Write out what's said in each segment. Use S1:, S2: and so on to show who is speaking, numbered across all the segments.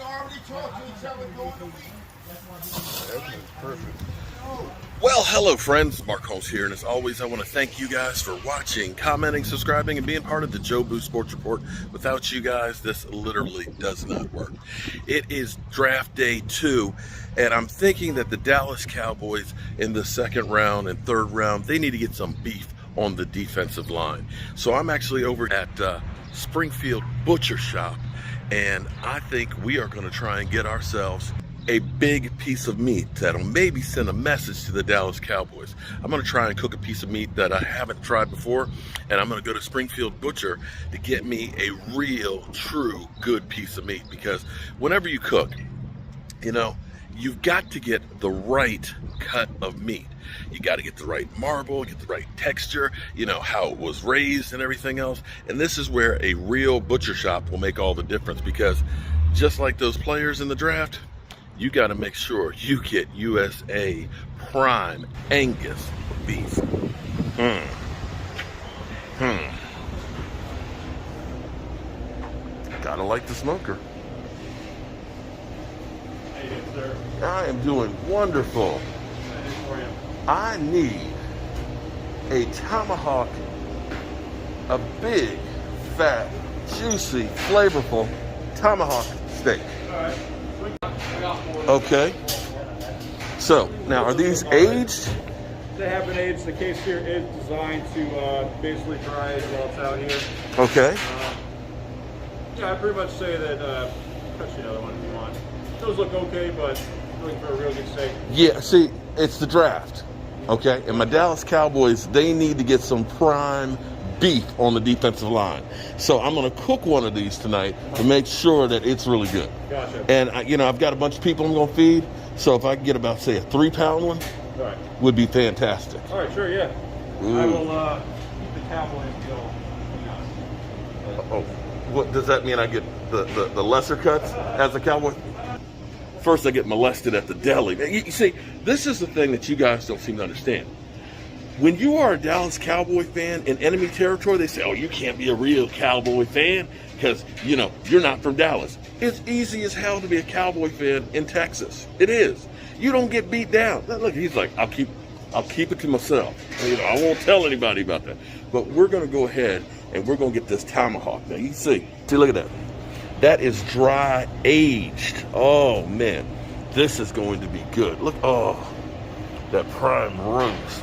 S1: already talked to each other during the week.
S2: Okay, perfect. Well, hello friends, Mark Holmes here, and as always I want to thank you guys for watching, commenting, subscribing, and being part of the Joe Boo Sports Report. Without you guys, this literally does not work. It is draft day 2, and I'm thinking that the Dallas Cowboys in the second round and third round, they need to get some beef on the defensive line. So I'm actually over at Springfield Butcher Shop, and I think we are going to try and get ourselves a big piece of meat that'll maybe send a message to the Dallas Cowboys. I'm going to try and cook a piece of meat that I haven't tried before, and I'm going to go to Springfield Butcher to get me a real, true, good piece of meat, because whenever you cook, you know, you've got to get the right cut of meat. You got to get the right marble, get the right texture, you know, how it was raised and everything else. And this is where a real butcher shop will make all the difference, because just like those players in the draft, you got to make sure you get USA prime Angus beef. Gotta like the smoker.
S3: How you doing, sir?
S2: I am doing wonderful. I need a tomahawk, a big, fat, juicy, flavorful tomahawk steak.
S3: All right. I got four.
S2: Okay. So, now are these aged?
S3: They have been aged. The case here is designed to basically dry as well. It's out here.
S2: Okay.
S3: Yeah, I pretty much say that, touch another one if you want. Those look okay, but looking for a real good steak.
S2: Yeah, see, it's the draft. Okay? And my Dallas Cowboys, they need to get some prime beef on the defensive line. So I'm going to cook one of these tonight to make sure that it's really good.
S3: Gotcha.
S2: And, you know, I've got a bunch of people I'm going to feed. So if I can get about, say, a 3-pound one,
S3: All right.
S2: would be fantastic.
S3: All right, sure, yeah.
S2: Ooh.
S3: I will keep the Cowboys deal.
S2: Oh, what does that mean? I get the lesser cuts as a Cowboy? First, I get molested at the deli. You see, this is the thing that you guys don't seem to understand. When you are a Dallas Cowboy fan in enemy territory, they say, oh, you can't be a real Cowboy fan because, you know, you're not from Dallas. It's easy as hell to be a Cowboy fan in Texas. It is. You don't get beat down. Look, he's like, I'll keep it to myself. You know, I won't tell anybody about that. But we're going to go ahead and we're going to get this tomahawk. Now, you see, look at that. That is dry aged. Oh, man. This is going to be good. Look, oh, that prime roast.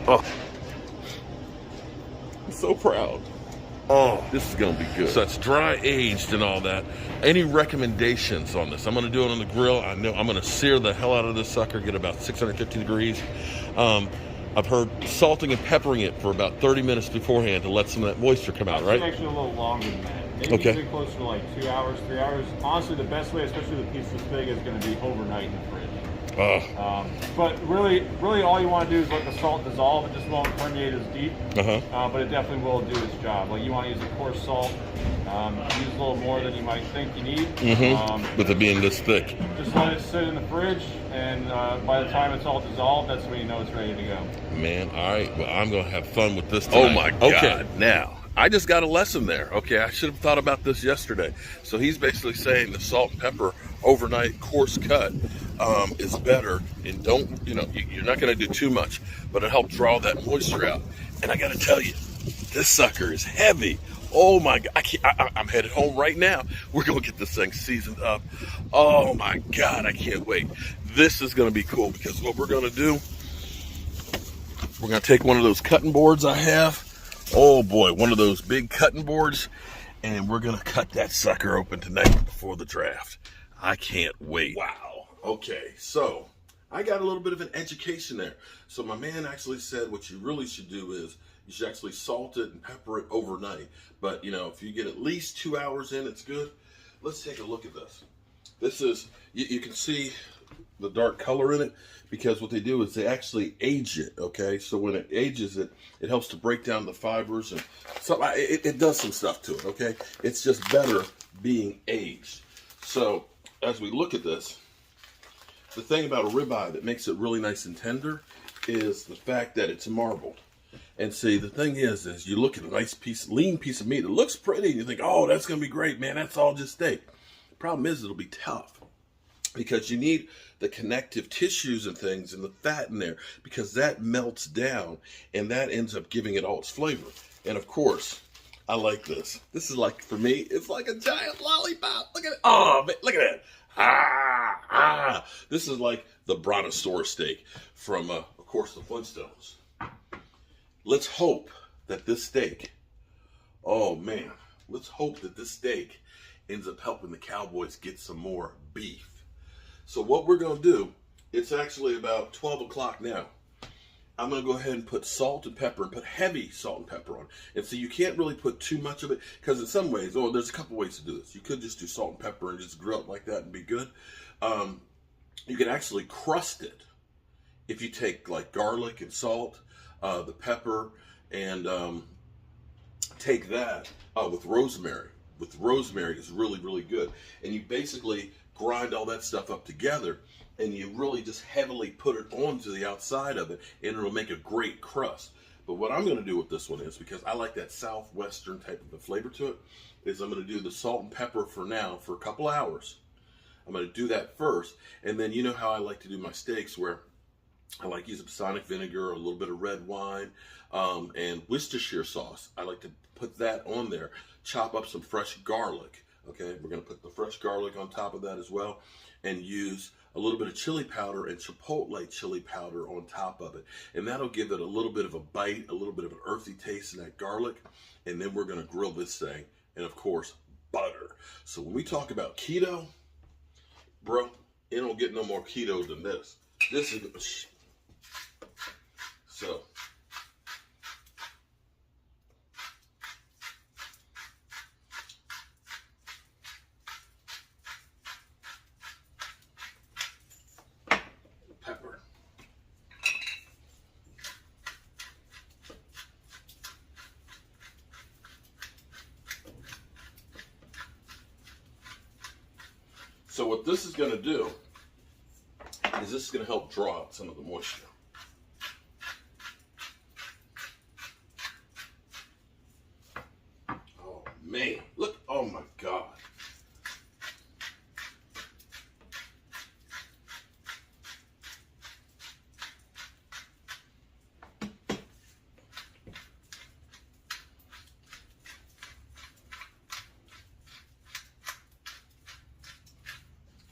S2: Oh, I'm so proud. Oh, this is going to be good. So it's dry aged and all that. Any recommendations on this? I'm going to do it on the grill. I know I'm going to sear the hell out of this sucker, get about 650 degrees. I've heard salting and peppering it for about 30 minutes beforehand to let some of that moisture come out, right?
S3: It's actually a little longer than that. Maybe
S2: Okay.
S3: closer to like 2 hours, 3 hours. Honestly, the best way, especially with a piece this big, is going to be overnight in the fridge. But really all you want to do is let the salt dissolve. It just won't permeate as deep. But it definitely will do its job. Like, you want to use a coarse salt. Use a little more than you might think you need.
S2: With it being this thick.
S3: Just let it sit in the fridge, and by the time it's all dissolved, that's when you know it's ready to go.
S2: Man, all right. Well, I'm going to have fun with this tonight. Oh, my God. Okay, now, I just got a lesson there. Okay, I should have thought about this yesterday. So he's basically saying the salt and pepper overnight coarse cut is better, and don't, you know, you're not going to do too much, but it helps draw that moisture out. And I got to tell you, this sucker is heavy. Oh my God, I'm headed home right now. We're going to get this thing seasoned up. Oh my God, I can't wait. This is going to be cool, because what we're going to do, we're going to take one of those cutting boards I have. Oh boy, one of those big cutting boards, and we're going to cut that sucker open tonight before the draft. I can't wait. Wow. Okay, so I got a little bit of an education there. So my man actually said what you really should do is you should actually salt it and pepper it overnight. But, you know, if you get at least 2 hours in, it's good. Let's take a look at this. This is, you can see the dark color in it, because what they do is they actually age it, okay? So when it ages it, it helps to break down the fibers, and so it does some stuff to it, okay? It's just better being aged. So as we look at this, the thing about a ribeye that makes it really nice and tender is the fact that it's marbled. And see, the thing is you look at a nice piece, lean piece of meat. It looks pretty, and you think, oh, that's going to be great, man. That's all just steak. The problem is it'll be tough because you need the connective tissues and things and the fat in there because that melts down, and that ends up giving it all its flavor. And, of course, I like this. This is like, for me, it's like a giant lollipop. Look at it. Oh, man, look at that. This is like the brontosaurus steak from, of course, the Flintstones. Let's hope that this steak, oh man, let's hope that this steak ends up helping the Cowboys get some more beef. So what we're going to do, it's actually about 12 o'clock now. I'm going to go ahead and put salt and pepper, and put heavy salt and pepper on. And so you can't really put too much of it, because in some ways, there's a couple ways to do this. You could just do salt and pepper and just grill it like that and be good. You can actually crust it if you take like garlic and salt, the pepper, and take that with rosemary. With rosemary is really, really good. And you basically grind all that stuff up together, and you really just heavily put it onto the outside of it, and it'll make a great crust. But what I'm going to do with this one is, because I like that southwestern type of a flavor to it, is I'm going to do the salt and pepper for now for a couple hours. I'm going to do that first, and then you know how I like to do my steaks, where I like using balsamic vinegar, a little bit of red wine, and Worcestershire sauce. I like to put that on there. Chop up some fresh garlic. Okay, we're going to put the fresh garlic on top of that as well, and use a little bit of chili powder and chipotle chili powder on top of it. And that'll give it a little bit of a bite, a little bit of an earthy taste in that garlic. And then we're going to grill this thing. And of course, butter. So when we talk about keto, bro, it don't get no more keto than this. This is, so. Pepper. So what this is going to do is this is going to help draw out some of the moisture. Oh man, look, oh my God.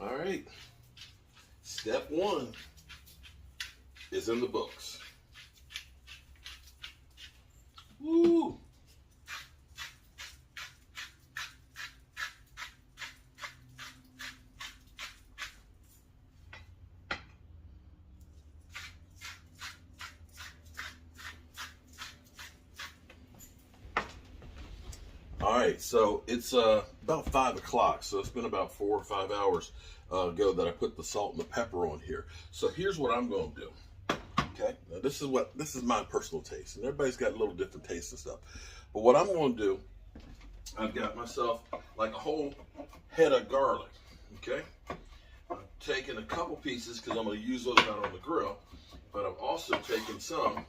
S2: All right, step one is in the books. Woo! All right, so it's about 5 o'clock, so it's been about 4 or 5 hours ago that I put the salt and the pepper on here. So here's what I'm going to do. Okay, now this is my personal taste, and everybody's got a little different taste and stuff. But what I'm going to do, I've got myself like a whole head of garlic. Okay, I'm taking a couple pieces because I'm going to use those out on the grill, but I'm also taking some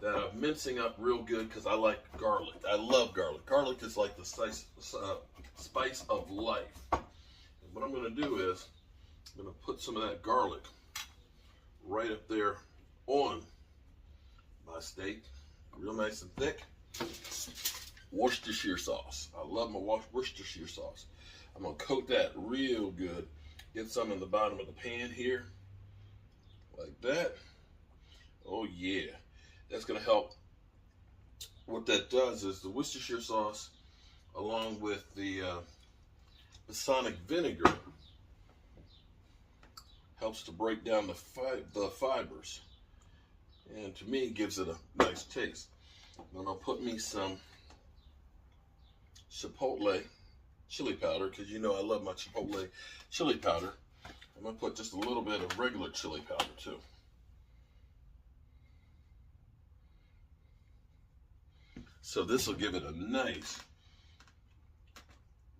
S2: that I'm mincing up real good because I like garlic. I love garlic. Garlic is like the spice of life. And what I'm going to do is I'm going to put some of that garlic right up there on my steak, real nice and thick. Worcestershire sauce. I love my Worcestershire sauce. I'm going to coat that real good. Get some in the bottom of the pan here, like that. Oh yeah. That's going to help. What that does is the Worcestershire sauce, along with the balsamic vinegar, helps to break down the fibers, and to me gives it a nice taste. Then I'll put me some chipotle chili powder, because you know I love my chipotle chili powder. I'm going to put just a little bit of regular chili powder too. So this will give it a nice,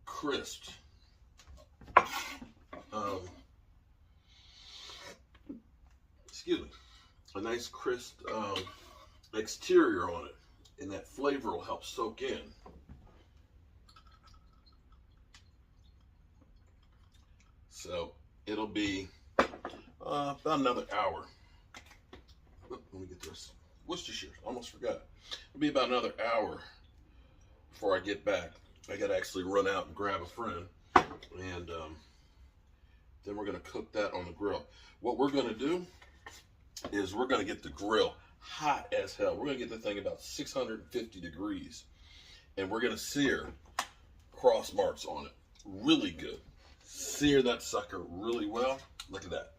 S2: crisp, excuse me, a nice crisp exterior on it, and that flavor will help soak in. So it'll be about another hour. Let me get this. Worcestershire, almost forgot. It'll be about another hour before I get back. I got to actually run out and grab a friend, and then we're going to cook that on the grill. What we're going to do is we're going to get the grill hot as hell. We're going to get the thing about 650 degrees, and we're going to sear cross marks on it really good. Sear that sucker really well. Look at that.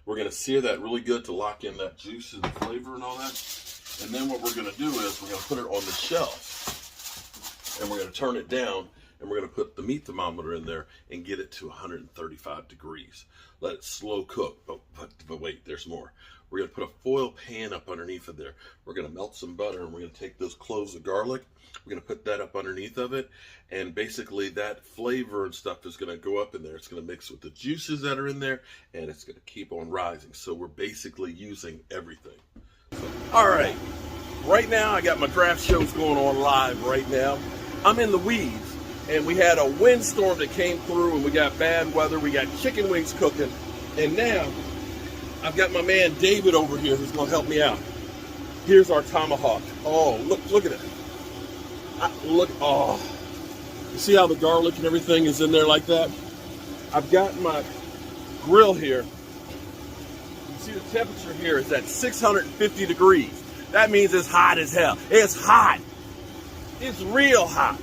S2: We're going to sear that really good to lock in that juice and the flavor and all that. And then what we're going to do is we're going to put it on the shelf, and we're going to turn it down, and we're going to put the meat thermometer in there and get it to 135 degrees. Let it slow cook. But wait, there's more. We're going to put a foil pan up underneath of there. We're going to melt some butter, and we're going to take those cloves of garlic. We're going to put that up underneath of it, and basically that flavor and stuff is going to go up in there. It's going to mix with the juices that are in there, and it's going to keep on rising. So we're basically using everything. All right. Right now, I got my draft shows going on live right now. I'm in the weeds. And we had a windstorm that came through, and we got bad weather. We got chicken wings cooking. And now I've got my man David over here who's going to help me out. Here's our tomahawk. Oh, look at it. Oh. You see how the garlic and everything is in there like that? I've got my grill here. You see the temperature here is at 650 degrees. That means it's hot as hell. It's hot. It's real hot.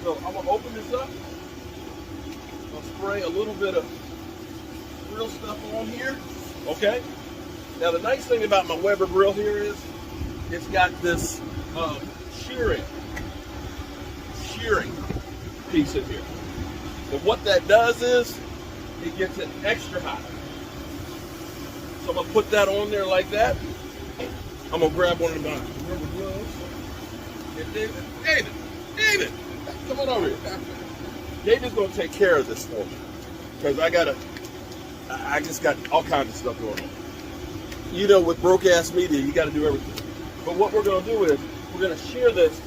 S2: So I'm going to open this up. I'll spray a little bit of grill stuff on here. Okay? Now the nice thing about my Weber grill here is it's got this shearing piece in here. And what that does is it gets it extra hot. So I'm going to put that on there like that. I'm going to grab one of my rubber gloves. And David! Come on over here. David's going to take care of this for me. Because I just got all kinds of stuff going on. You know, with broke-ass media, you got to do everything. But what we're going to do is we're going to shear this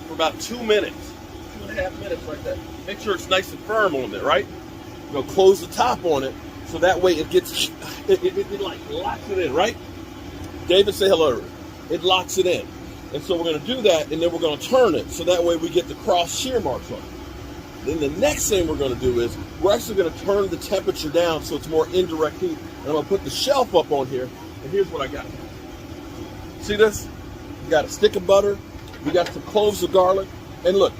S2: for about 2 minutes. 2.5 minutes like that. Make sure it's nice and firm on there, right? We're going to close the top on it so that way it gets, it like locks it in, right? David, say hello to her. It locks it in. And so we're going to do that, and then we're going to turn it so that way we get the cross shear marks on it. Then the next thing we're going to do is we're actually going to turn the temperature down so it's more indirect heat. And I'm going to put the shelf up on here, and here's what I got. See this? We got a stick of butter. We got some cloves of garlic. And look,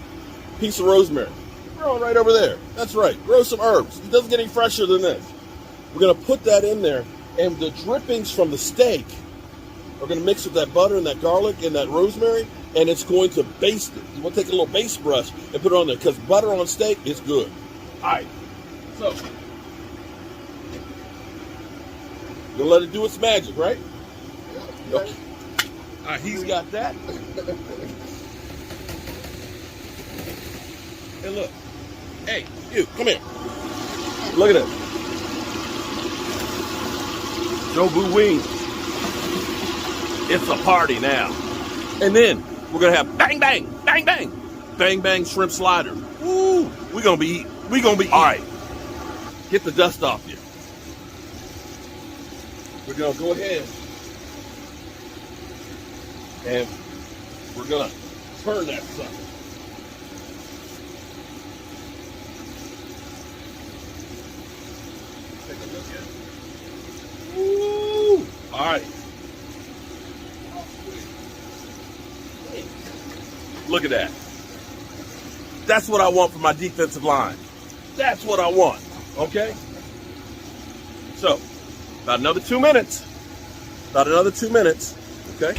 S2: piece of rosemary. Growing right over there. That's right. Grow some herbs. It doesn't get any fresher than this. We're going to put that in there, and the drippings from the steak are going to mix with that butter and that garlic and that rosemary, and it's going to baste it. You want to take a little base brush and put it on there, because butter on steak is good. All right. So, you'll let it do its magic, right? Okay. All right, he's got that. And look. Hey, you, come here. Look at this. Jobu wings. It's a party now. And then we're gonna have bang bang, bang bang, bang bang shrimp sliders. Woo! We're gonna be eating. All right. Get the dust off you. We're gonna go ahead and we're gonna turn that sucker. Take a look at it. Woo! All right. Look at that. That's what I want for my defensive line. That's what I want. Okay? So, about another 2 minutes. About another 2 minutes. Okay?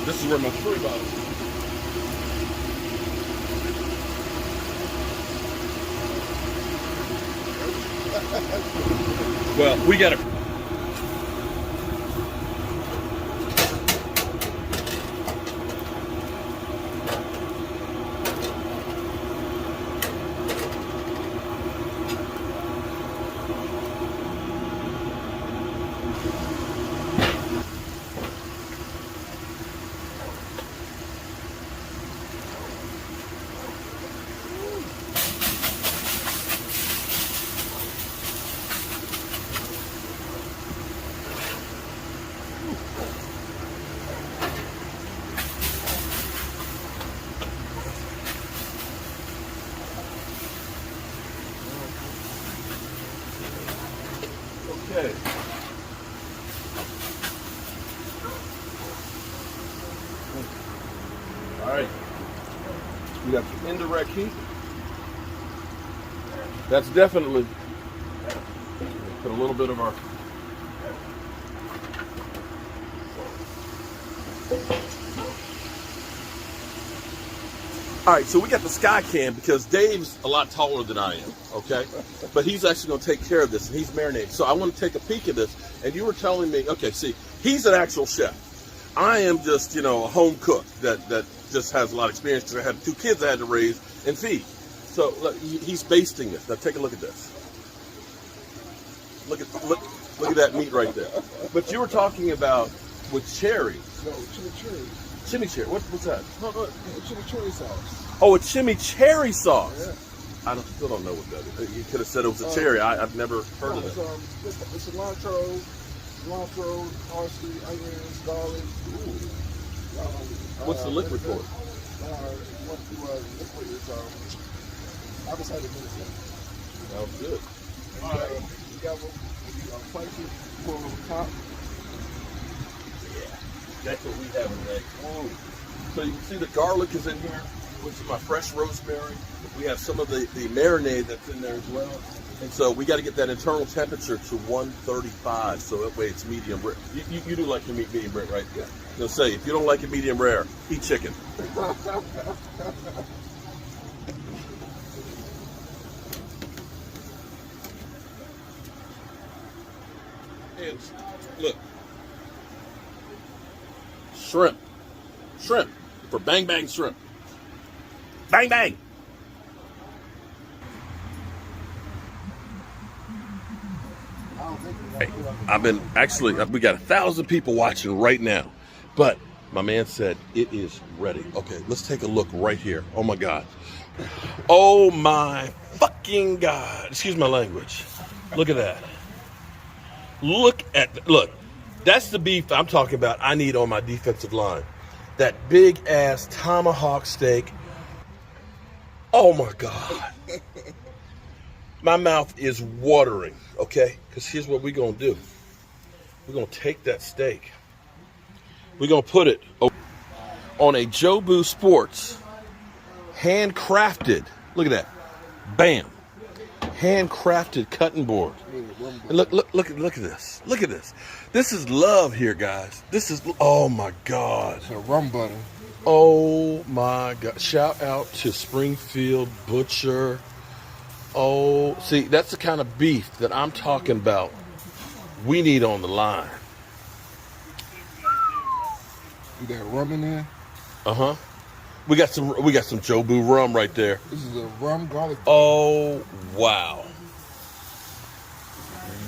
S2: This is where my free bottle is. Well, we got to. We got some indirect heat. That's definitely, put a little bit of our, all right, so we got the sky cam because Dave's a lot taller than I am, okay? But he's actually going to take care of this, and he's marinating. So I want to take a peek at this, and you were telling me, okay, see, he's an actual chef. I am just, a home cook that just has a lot of experience because I had 2 kids I had to raise and feed. So look, he's basting this. Now take a look at this. Look at that meat right there. But you were talking about with cherries.
S1: No, chimichurri.
S2: Chimichurri. What's that?
S1: Chimichurri sauce.
S2: Oh, a chimichurri sauce.
S1: Yeah.
S2: I still don't know what that is. You could have said it was a cherry. I've never heard of it.
S1: It's cilantro, parsley, onions, garlic.
S2: What's the liquid for it?
S1: Liquid is apple cider vinegar.
S2: Sounds good.
S1: You got one spicy pour on top.
S2: Yeah, that's what we have today. So you can see the garlic is in here, which is my fresh rosemary. We have some of the marinade that's in there as well. And so we got to get that internal temperature to 135, so that way it's medium rare. You do like your meat medium rare, right? Yeah. They'll say, if you don't like it medium rare, eat chicken. And look, shrimp for bang bang shrimp. Bang bang. Hey, we got 1,000 people watching right now, but my man said it is ready. Okay, let's take a look right here. Oh my God. Oh my fucking God. Excuse my language. Look at that. Look, that's the beef I'm talking about. I need on my defensive line. That big ass tomahawk steak. Oh my God. My mouth is watering, okay? Because here's what we're going to do. We're going to take that steak. We're going to put it on a Jobu Sports handcrafted. Look at that. Bam. Handcrafted cutting board. And look at this. Look at this. This is love here, guys. This is, oh my God.
S1: It's a rum butter.
S2: Oh my God. Shout out to Springfield Butcher. Oh, see, that's the kind of beef that I'm talking about. We need on the line.
S1: You got rum in there?
S2: Uh-huh. We got some Jobu rum right there.
S1: This is a rum garlic.
S2: Oh, wow.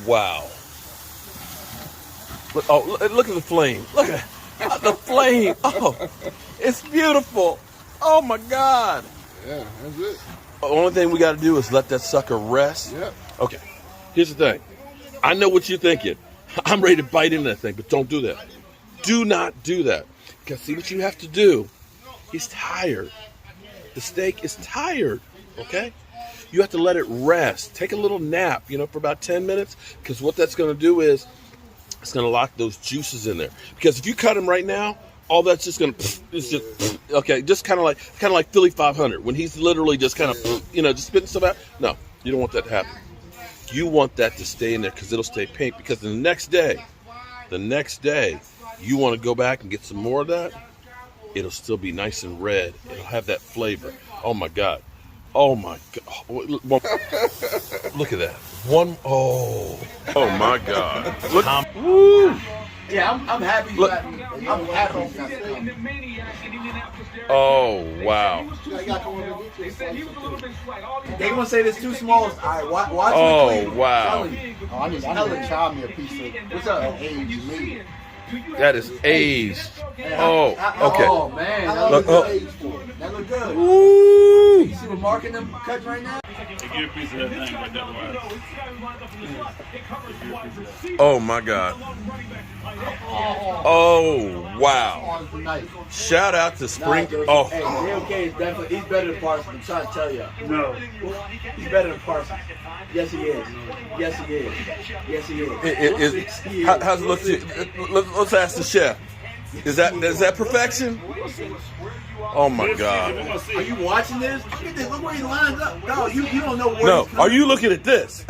S2: Wow. Look at the flame. Look at the flame. Oh, it's beautiful. Oh my God.
S1: Yeah, that's it.
S2: The only thing we got to do is let that sucker rest.
S1: Yep.
S2: Okay. Here's the thing. I know what you're thinking. I'm ready to bite into that thing, but don't do that. Do not do that. Because see what you have to do. He's tired. The steak is tired. Okay? You have to let it rest. Take a little nap, for about 10 minutes. Because what that's going to do is it's going to lock those juices in there. Because if you cut them right now, all that's just going to, it's just, okay, just kind of like Philly 500 when he's literally just kind of, just spitting stuff out. No, you don't want that to happen. You want that to stay in there because it'll stay pink. Because the next day, you want to go back and get some more of that. It'll still be nice and red. It'll have that flavor. Oh my God. Oh my God. Look at that. Oh my God. Look. Woo.
S4: Yeah, I'm happy.
S2: Look.
S4: I'm happy.
S2: Oh wow.
S4: They gonna say this too small. All right, watch.
S2: Oh wow.
S1: I need to chop me a piece of. What's up? Aged meat.
S2: That is aged. Oh, okay.
S4: Oh man, that
S2: Look,
S4: looks aged for it. That look good.
S2: Woo.
S4: You see what marking them cuts right now?
S3: Get a piece of that thing right there.
S2: Oh my God. Oh wow. Shout out to Spring. Oh.
S4: Hey, JLK is definitely, he's better than Parsons. I'm trying to tell you.
S3: No.
S4: He's better than Parsons. Yes, he is. Yes, he is. Yes, he is.
S2: How's it look to you? Let's ask the chef. Is that perfection? Oh my God!
S4: Are you watching this? Look at this. Look where he lines up. No, you don't know where.
S2: No,
S4: he's coming
S2: are you looking at this?